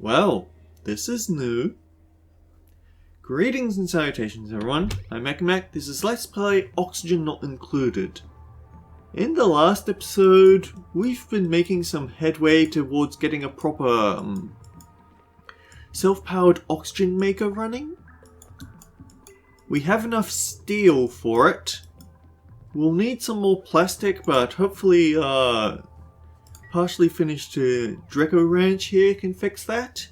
Well, this is new. Greetings and salutations everyone, I'm Mac. This is Let's Play Oxygen Not Included. In the last episode, we've been making some headway towards getting a proper self-powered oxygen maker running. We have enough steel for it. We'll need some more plastic, but hopefully partially finished Dreco Ranch here can fix that.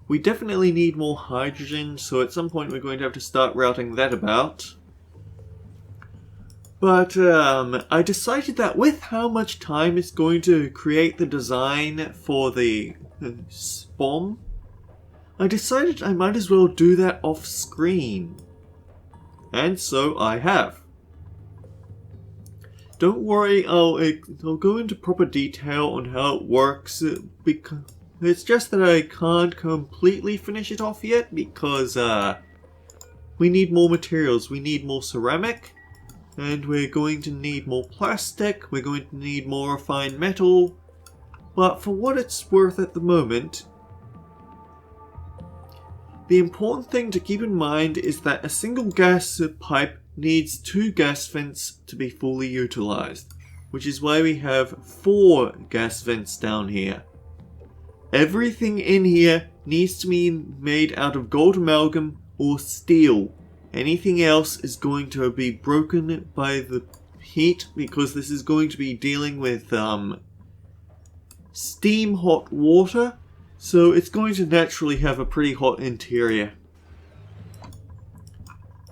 We definitely need more hydrogen, so at some point we're going to have to start routing that about. But I decided that with how much time it's going to create the design for the SPOM, I decided I might as well do that off screen. And so I have. Don't worry, I'll go into proper detail on how it works, because it's just that I can't completely finish it off yet because we need more materials. We need more ceramic, and we're going to need more plastic, we're going to need more refined metal, but for what it's worth at the moment, the important thing to keep in mind is that a single gas pipe needs 2 gas vents to be fully utilized, which is why we have 4 gas vents down here. Everything in here needs to be made out of gold amalgam or steel. Anything else is going to be broken by the heat because this is going to be dealing with steam hot water, so it's going to naturally have a pretty hot interior.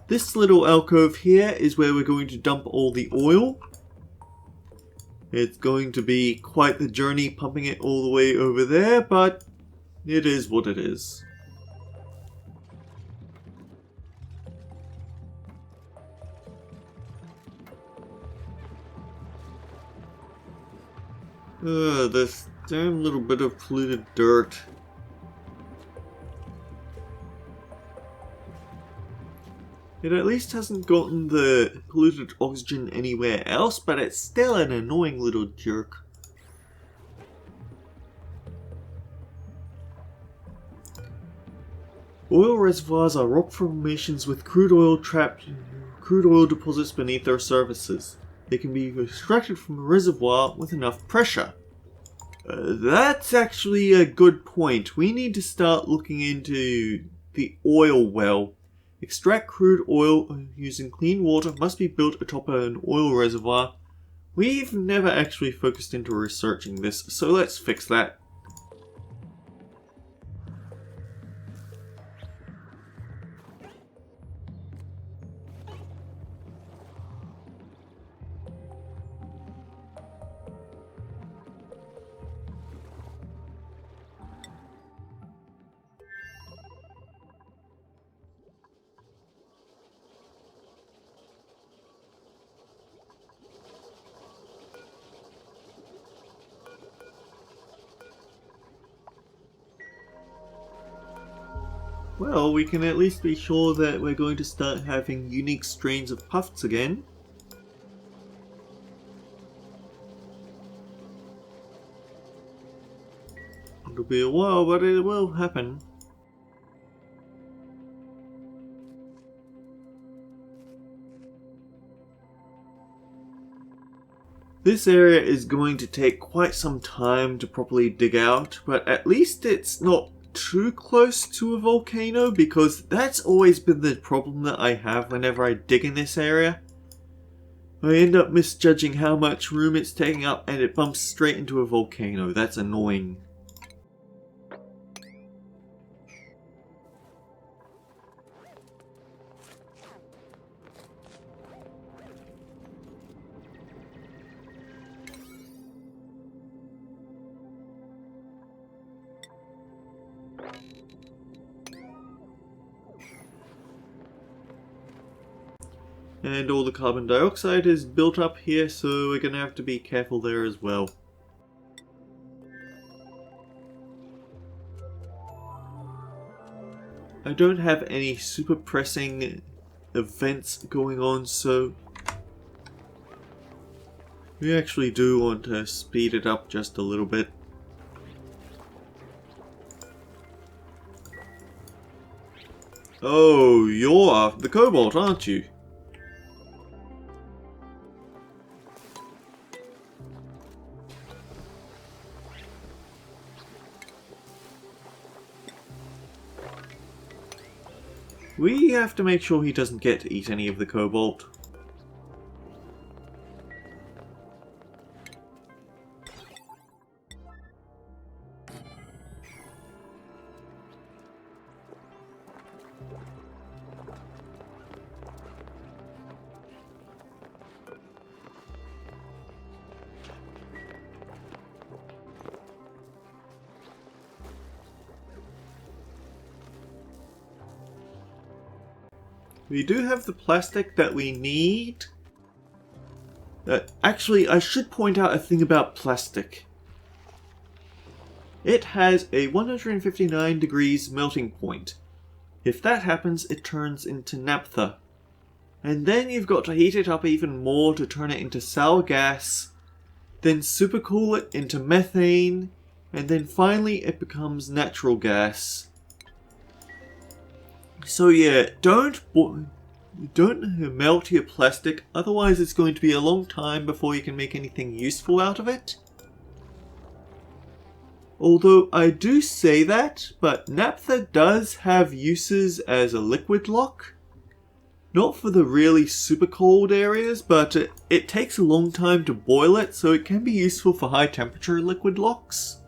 This little alcove here is where we're going to dump all the oil. It's going to be quite the journey pumping it all the way over there, but it is what it is. This damn little bit of polluted dirt. It at least hasn't gotten the polluted oxygen anywhere else, but it's still an annoying little jerk. Oil reservoirs are rock formations with crude oil deposits beneath their surfaces. They can be extracted from a reservoir with enough pressure. That's actually a good point. We need to start looking into the oil well. Extract crude oil using clean water must be built atop an oil reservoir. We've never actually focused into researching this, so let's fix that. Well, we can at least be sure that we're going to start having unique strains of puffs again. It'll be a while, but it will happen. This area is going to take quite some time to properly dig out, but at least it's not too close to a volcano, because that's always been the problem that I have whenever I dig in this area. I end up misjudging how much room it's taking up and it bumps straight into a volcano. That's annoying. And all the carbon dioxide is built up here, so we're going to have to be careful there as well. I don't have any super pressing events going on, so we actually do want to speed it up just a little bit. Oh, you're after the cobalt, aren't you? We have to make sure he doesn't get to eat any of the cobalt. We do have the plastic that we need. Actually, I should point out a thing about plastic. It has a 159 degrees melting point. If that happens, it turns into naphtha. And then you've got to heat it up even more to turn it into sour gas, then supercool it into methane, and then finally it becomes natural gas. So yeah, don't melt your plastic, otherwise it's going to be a long time before you can make anything useful out of it. Although I do say that, but naphtha does have uses as a liquid lock. Not for the really super cold areas, but it takes a long time to boil it, so it can be useful for high temperature liquid locks.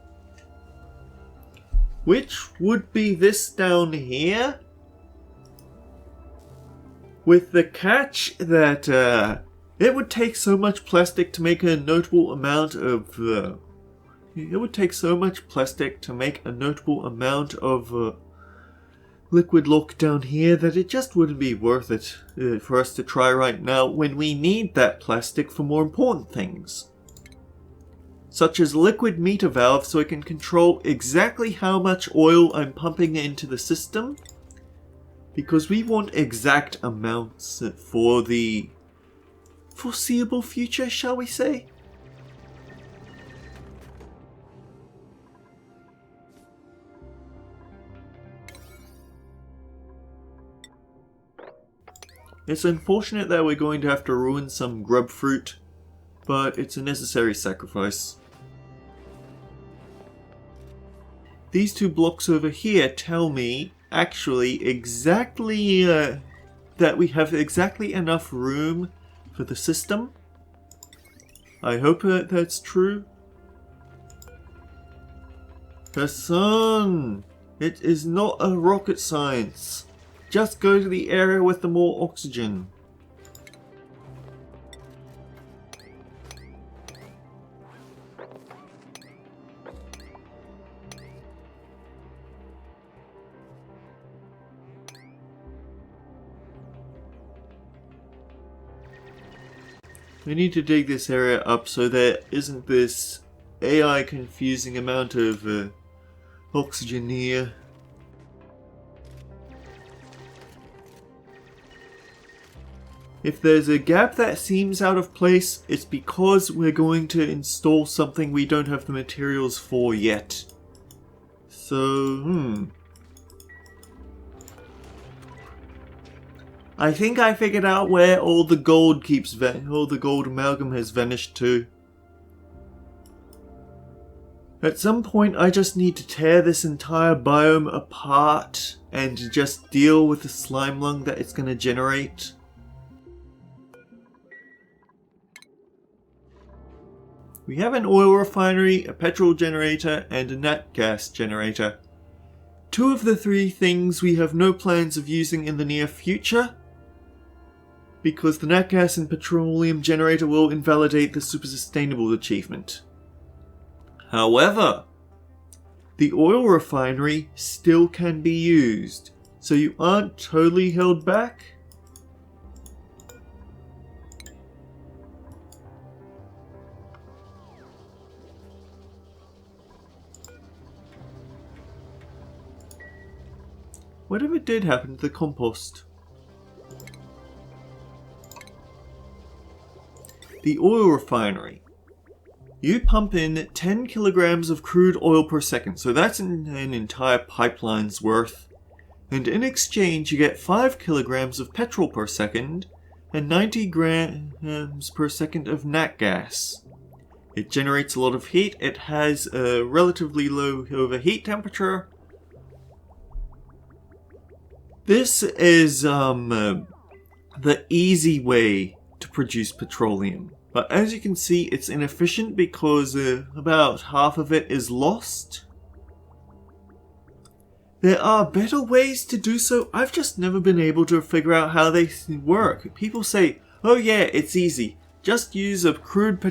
Which would be this down here. With the catch that it would take so much plastic to make a notable amount of liquid lock down here that it just wouldn't be worth it for us to try right now when we need that plastic for more important things. Such as liquid meter valve, so I can control exactly how much oil I'm pumping into the system. Because we want exact amounts for the foreseeable future, shall we say? It's unfortunate that we're going to have to ruin some grub fruit, but it's a necessary sacrifice. These two blocks over here tell me actually exactly that we have exactly enough room for the system. I hope that that's true. Hassan, it is not a rocket science. Just go to the area with the more oxygen. We need to dig this area up so there isn't this AI confusing amount of oxygen here. If there's a gap that seems out of place, it's because we're going to install something we don't have the materials for yet. So, I think I figured out where all the gold amalgam has vanished to. At some point I just need to tear this entire biome apart and just deal with the slime lung that it's going to generate. We have an oil refinery, a petrol generator, and a nat gas generator. Two of the three things we have no plans of using in the near future, because the nat gas and petroleum generator will invalidate the super sustainable achievement. However, the oil refinery still can be used, so you aren't totally held back. Whatever did happen to the compost? The oil refinery. You pump in 10 kilograms of crude oil per second, so that's an entire pipeline's worth. and in exchange you get 5 kilograms of petrol per second and 90 grams per second of nat gas. It generates a lot of heat, it has a relatively low overheat temperature. This is the easy way to produce petroleum. But as you can see, it's inefficient because about half of it is lost. There are better ways to do so, I've just never been able to figure out how they work. People say, oh yeah, it's easy. Just use a crude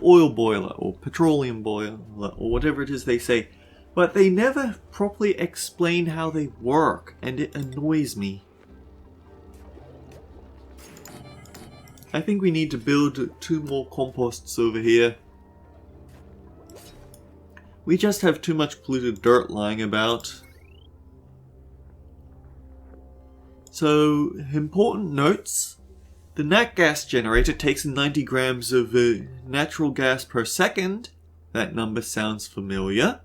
oil boiler or petroleum boiler or whatever it is they say. But they never properly explain how they work, and it annoys me. I think we need to build 2 more composts over here. We just have too much polluted dirt lying about. So, important notes. The nat gas generator takes in 90 grams of natural gas per second. That number sounds familiar.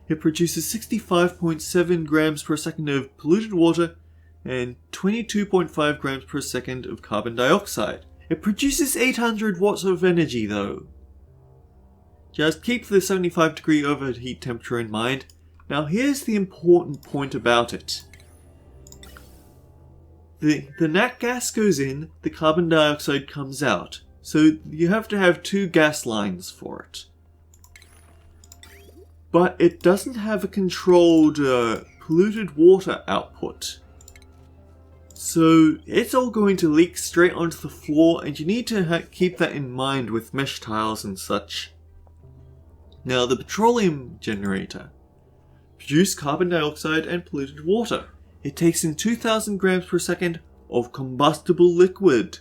It produces 65.7 grams per second of polluted water and 22.5 grams per second of carbon dioxide. It produces 800 watts of energy though. Just keep the 75 degree overheat temperature in mind. Now here's the important point about it. The nat gas goes in, the carbon dioxide comes out. So you have to have 2 gas lines for it. But it doesn't have a controlled polluted water output. So it's all going to leak straight onto the floor, and you need to keep that in mind with mesh tiles and such. Now the petroleum generator produces carbon dioxide and polluted water. It takes in 2000 grams per second of combustible liquid,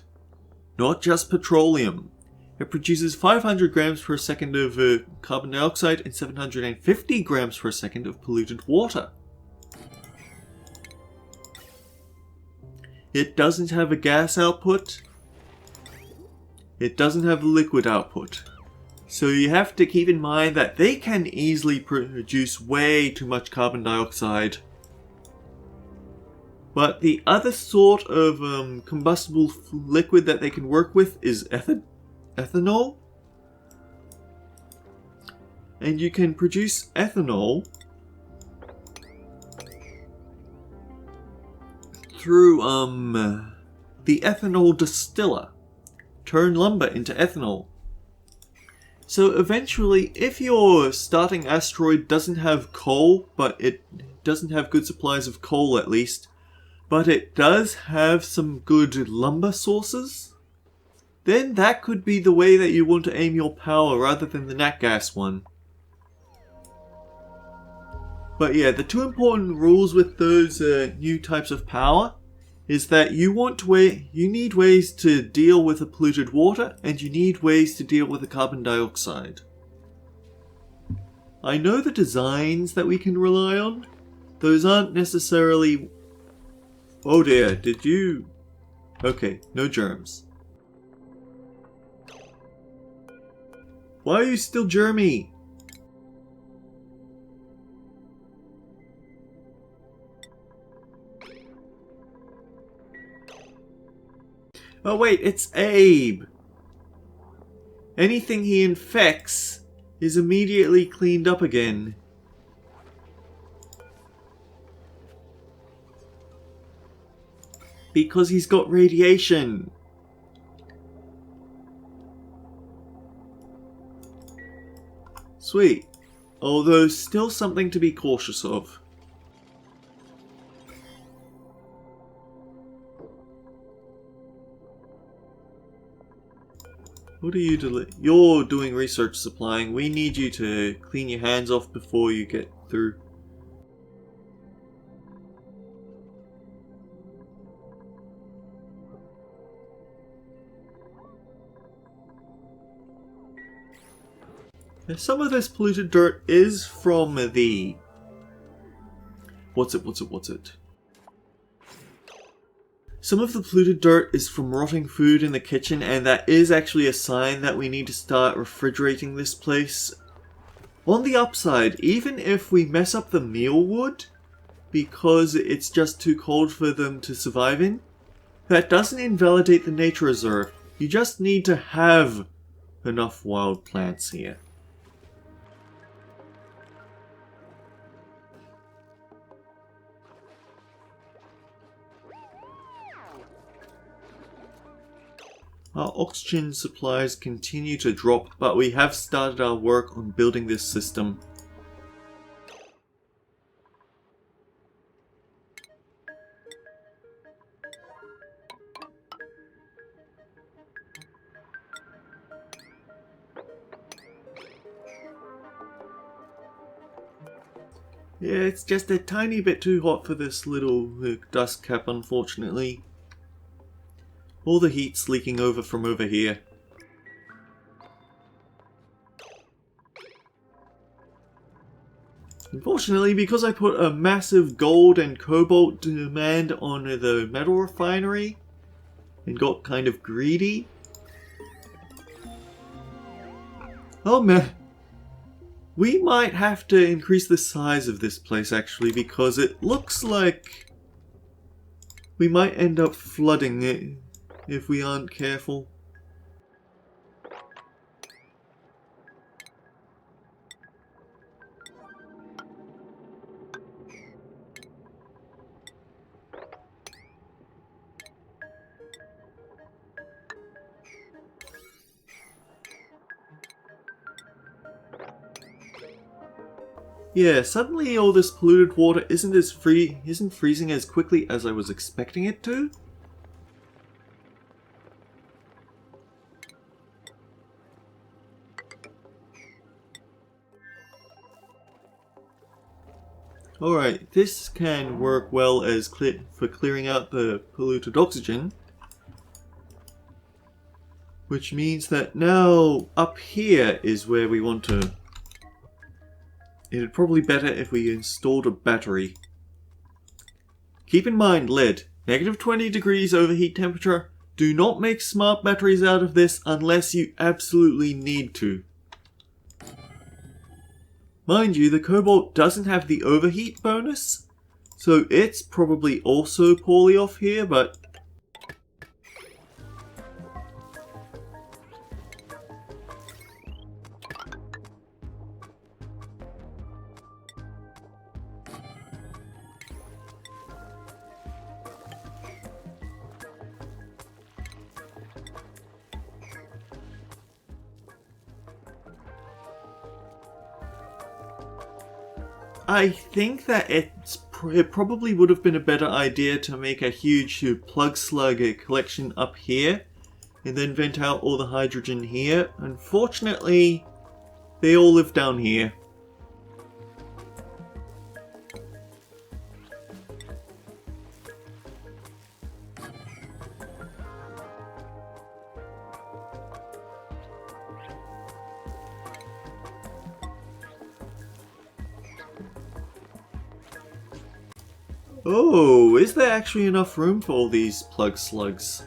not just petroleum. It produces 500 grams per second of carbon dioxide and 750 grams per second of polluted water. It doesn't have a gas output. It doesn't have a liquid output. So you have to keep in mind that they can easily produce way too much carbon dioxide. But the other sort of combustible liquid that they can work with is ethanol. And you can produce ethanol through the ethanol distiller. Turn lumber into ethanol. So eventually, if your starting asteroid doesn't have coal, but it doesn't have good supplies of coal at least, but it does have some good lumber sources, then that could be the way that you want to aim your power rather than the nat gas one. But yeah, the 2 important rules with those new types of power is that you need ways to deal with the polluted water, and you need ways to deal with the carbon dioxide. I know the designs that we can rely on. Those aren't necessarily... Oh dear, did you... Okay, no germs. Why are you still germy? Oh wait, it's Abe! Anything he infects is immediately cleaned up again. Because he's got radiation. Sweet. Although still something to be cautious of. What are you doing? You're doing research supplying. We need you to clean your hands off before you get through. Some of this polluted dirt is from the... What's it? Some of the polluted dirt is from rotting food in the kitchen, and that is actually a sign that we need to start refrigerating this place. On the upside, even if we mess up the mealwood, because it's just too cold for them to survive in, that doesn't invalidate the nature reserve. You just need to have enough wild plants here. Our oxygen supplies continue to drop, but we have started our work on building this system. Yeah, it's just a tiny bit too hot for this little dust cap, unfortunately. All the heat's leaking over from over here. Unfortunately, because I put a massive gold and cobalt demand on the metal refinery and got kind of greedy. Oh man, we might have to increase the size of this place actually, because it looks like we might end up flooding it if we aren't careful. Yeah, suddenly all this polluted water isn't freezing as quickly as I was expecting it to. Alright, this can work well as for clearing out the polluted oxygen. Which means that now up here is where we want to... It'd probably be better if we installed a battery. Keep in mind, lead. Negative 20 degrees overheat temperature. Do not make smart batteries out of this unless you absolutely need to. Mind you, the cobalt doesn't have the overheat bonus, so it's probably also poorly off here, but... I think that it probably would have been a better idea to make a huge plug slug collection up here and then vent out all the hydrogen here. Unfortunately, they all live down here. Oh, is there actually enough room for all these plug slugs?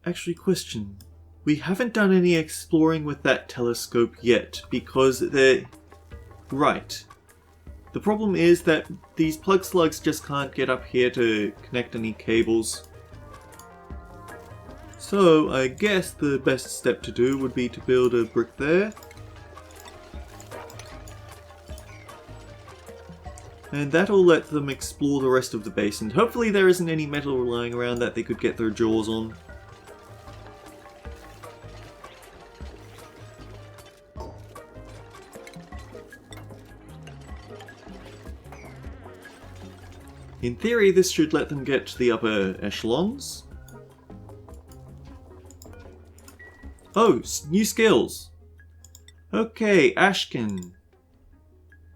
Actually, question. We haven't done any exploring with that telescope yet because they're... Right. The problem is that these plug slugs just can't get up here to connect any cables. So I guess the best step to do would be to build a brick there. And that'll let them explore the rest of the base, and hopefully there isn't any metal lying around that they could get their jaws on. In theory, this should let them get to the upper echelons. Oh, new skills! Okay, Ashkin.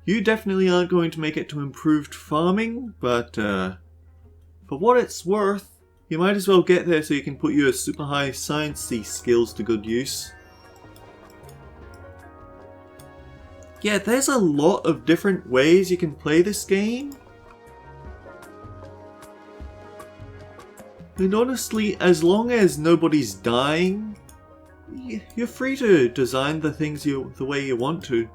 You definitely aren't going to make it to improved farming, but for what it's worth, you might as well get there so you can put your super high sciencey skills to good use. Yeah, there's a lot of different ways you can play this game. And honestly, as long as nobody's dying, you're free to design the things the way you want to.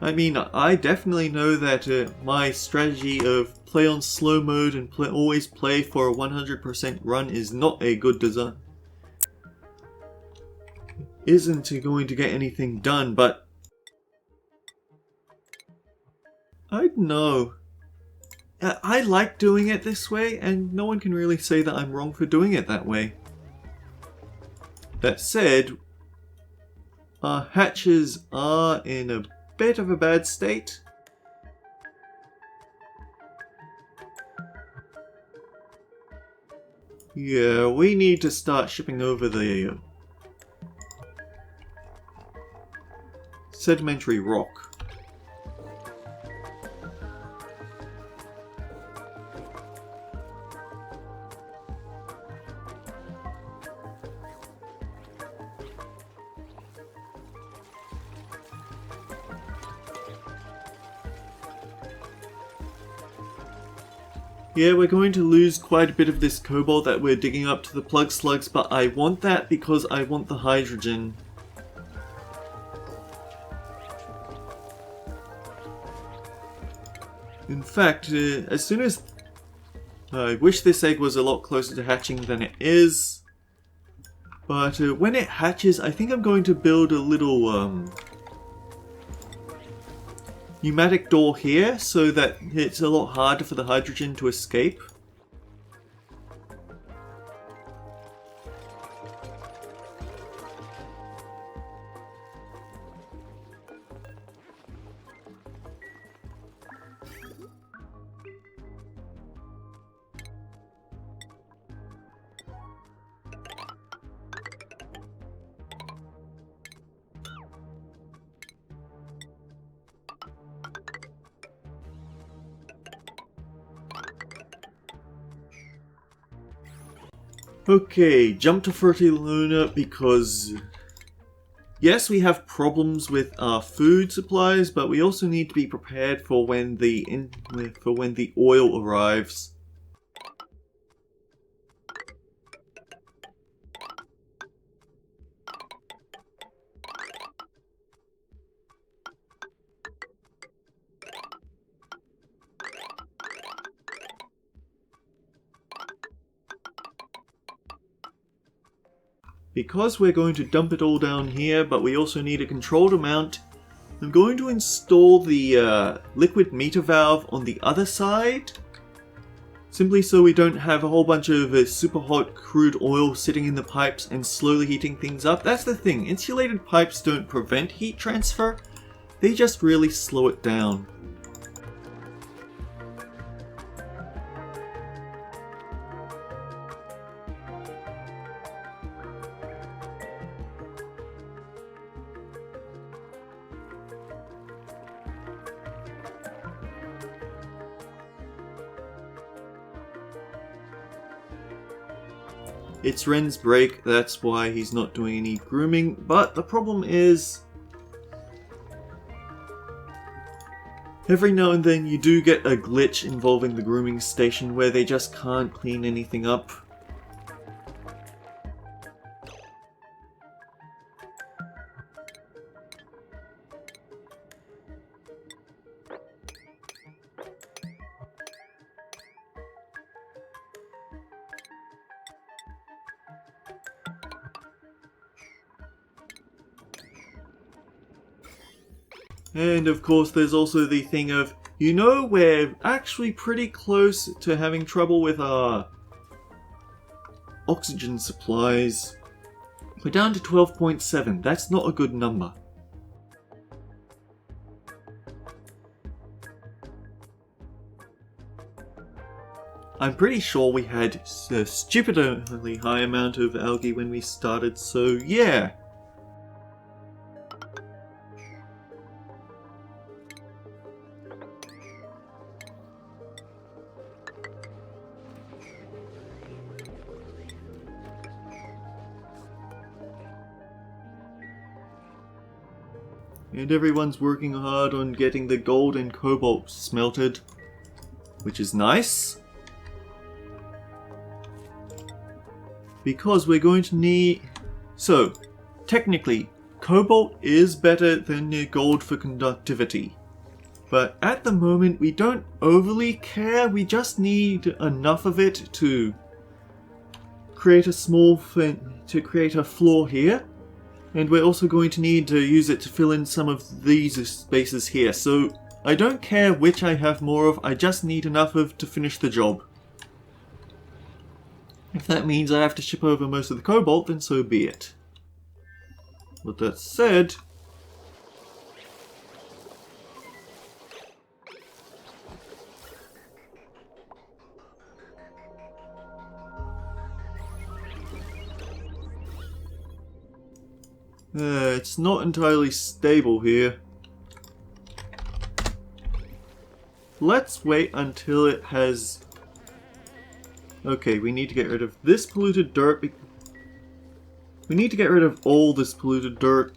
I mean, I definitely know that my strategy of play on slow mode and always play for a 100% run is not a good design. Isn't going to get anything done, but I don't know. I like doing it this way, and no one can really say that I'm wrong for doing it that way. That said, our hatches are in a bit of a bad state. Yeah, we need to start shipping over the sedimentary rock. Yeah, we're going to lose quite a bit of this cobalt that we're digging up to the plug slugs, but I want that because I want the hydrogen. In fact, as soon as... I wish this egg was a lot closer to hatching than it is. But when it hatches, I think I'm going to build a little pneumatic door here so that it's a lot harder for the hydrogen to escape. Okay, jump to Fertiluna because yes, we have problems with our food supplies, but we also need to be prepared for when the oil arrives. Because we're going to dump it all down here, but we also need a controlled amount, I'm going to install the liquid meter valve on the other side, simply so we don't have a whole bunch of super hot crude oil sitting in the pipes and slowly heating things up. That's the thing, insulated pipes don't prevent heat transfer, they just really slow it down. It's Ren's break, that's why he's not doing any grooming, but the problem is every now and then you do get a glitch involving the grooming station where they just can't clean anything up. And of course there's also the thing of, we're actually pretty close to having trouble with our oxygen supplies. We're down to 12.7, that's not a good number. I'm pretty sure we had a stupidly high amount of algae when we started, so yeah. And everyone's working hard on getting the gold and cobalt smelted, which is nice. Because we're going to need... So, technically, cobalt is better than the gold for conductivity. But at the moment we don't overly care, we just need enough of it to create a small to create a floor here. And we're also going to need to use it to fill in some of these spaces here. So I don't care which I have more of, I just need enough of to finish the job. If that means I have to ship over most of the cobalt, then so be it. With that said, it's not entirely stable here. Let's wait until it has... Okay, we need to get rid of this polluted dirt. We need to get rid of all this polluted dirt.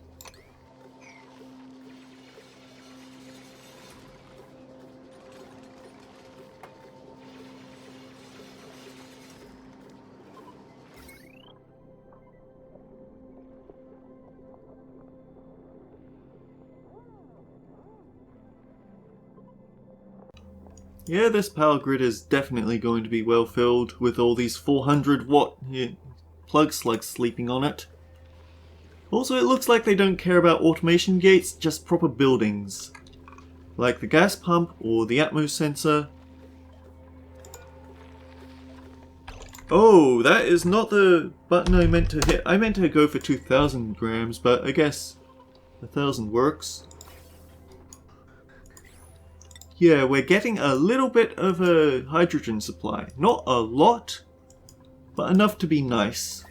Yeah, this power grid is definitely going to be well filled with all these 400 watt plug slugs sleeping on it. Also, it looks like they don't care about automation gates, just proper buildings. Like the gas pump or the Atmos sensor. Oh, that is not the button I meant to hit. I meant to go for 2000 grams, but I guess 1000 works. Yeah, we're getting a little bit of a hydrogen supply. Not a lot, but enough to be nice.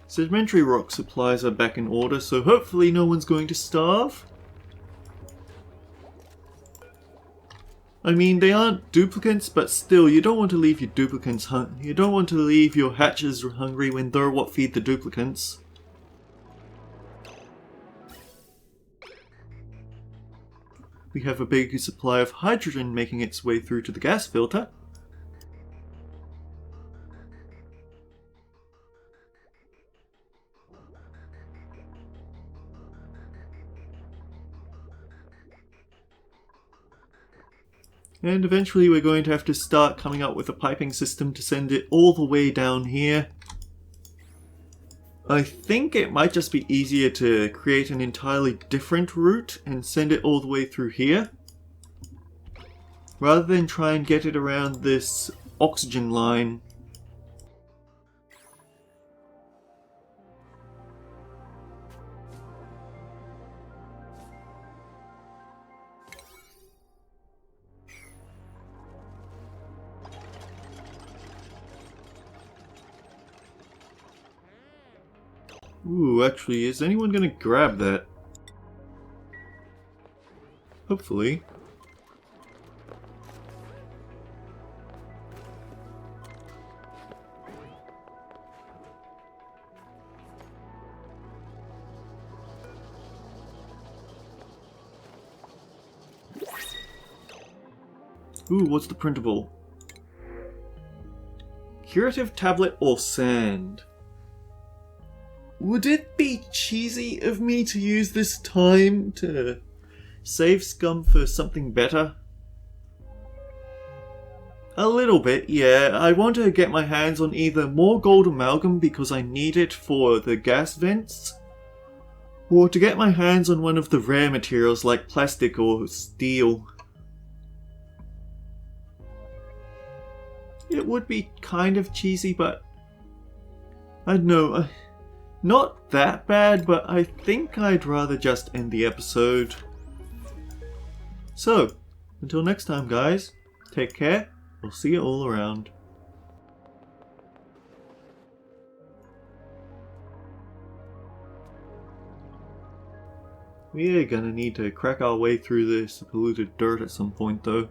Sedimentary rock supplies are back in order, so hopefully no one's going to starve. I mean, they aren't duplicants, but still, you don't want to leave your duplicants you don't want to leave your hatches hungry when they're what feed the duplicants. We have a big supply of hydrogen making its way through to the gas filter. And eventually we're going to have to start coming up with a piping system to send it all the way down here. I think it might just be easier to create an entirely different route and send it all the way through here, rather than try and get it around this oxygen line. Ooh, actually, is anyone gonna grab that? Hopefully. Ooh, what's the printable? Curative tablet or sand? Would it be cheesy of me to use this time to save scum for something better? A little bit, yeah. I want to get my hands on either more gold amalgam because I need it for the gas vents, or to get my hands on one of the rare materials like plastic or steel. It would be kind of cheesy, but I don't know. Not that bad, but I think I'd rather just end the episode. So, until next time guys, take care, we'll see you all around. We are gonna need to crack our way through this polluted dirt at some point though.